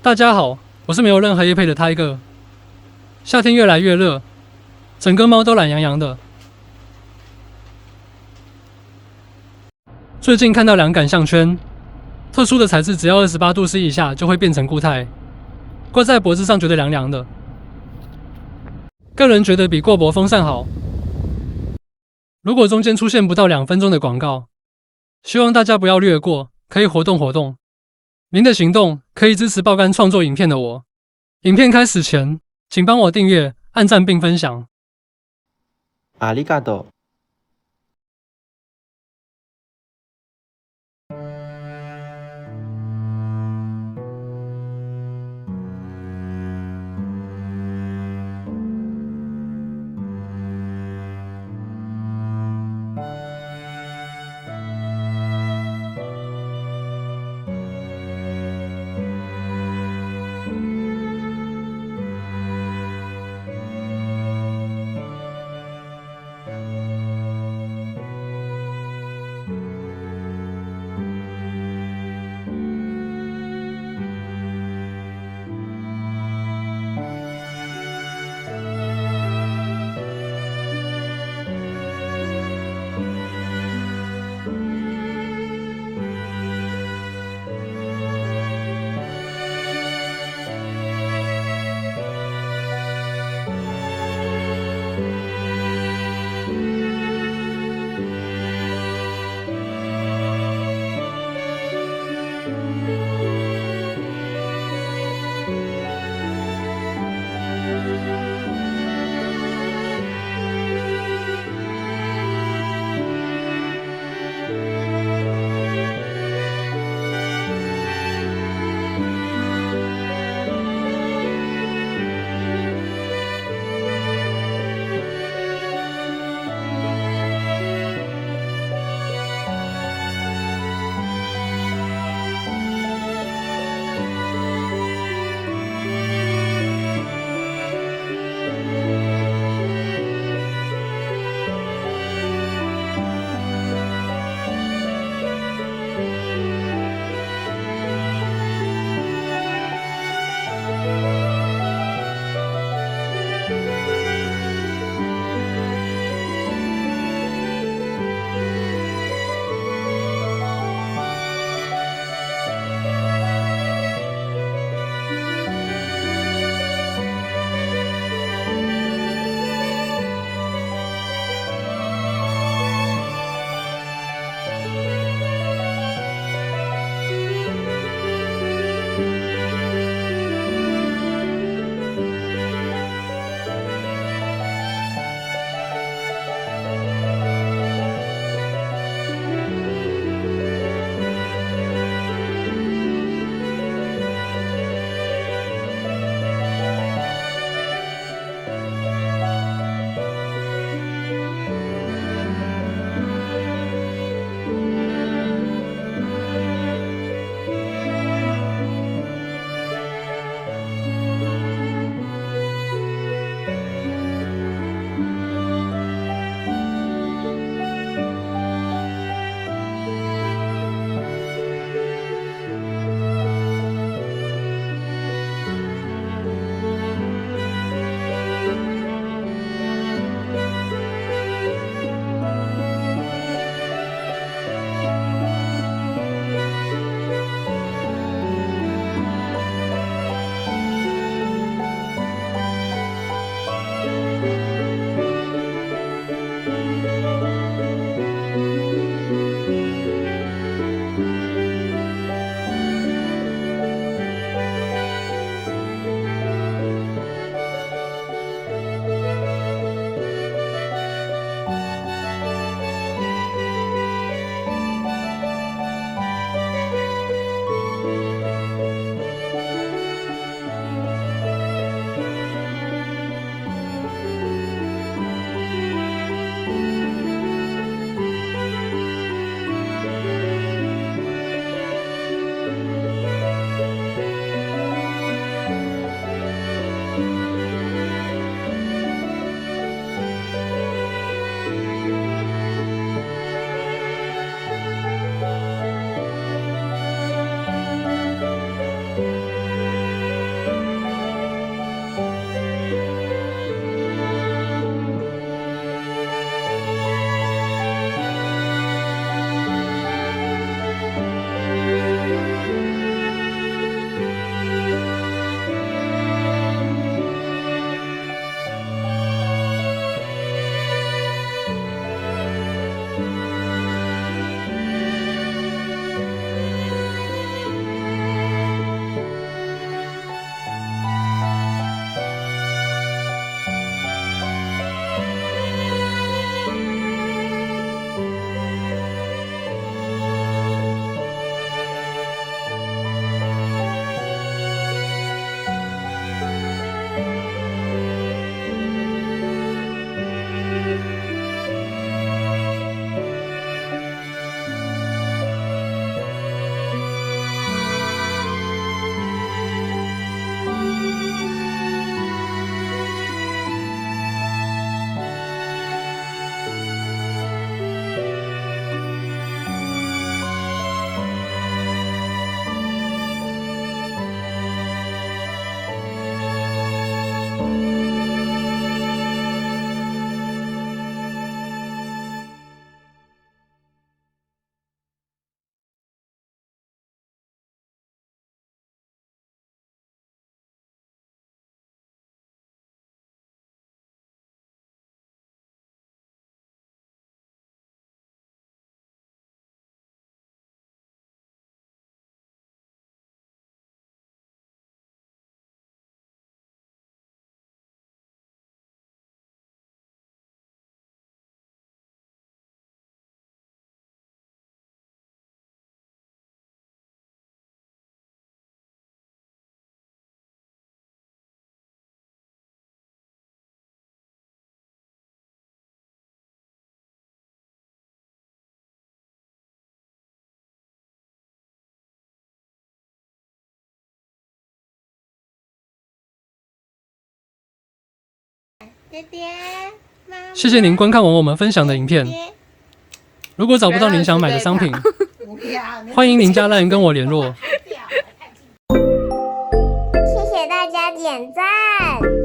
大家好，我是没有任何业配的泰哥。夏天越来越热，整个猫都懒洋洋的。最近看到凉感项圈，特殊的材质，只要28°C以下就会变成固态，挂在脖子上觉得凉凉的。个人觉得比过脖风扇好。如果中间出现不到2分钟的广告，希望大家不要略过，可以活动活动。您的行动可以支持爆肝创作影片的我。影片开始前，请帮我订阅、按赞并分享。ありがとう。爹爹，妈妈谢谢您观看完我们分享的影片。爹如果找不到您想买的商品，不要，欢迎您加 LINE 跟我联络。谢谢大家点赞。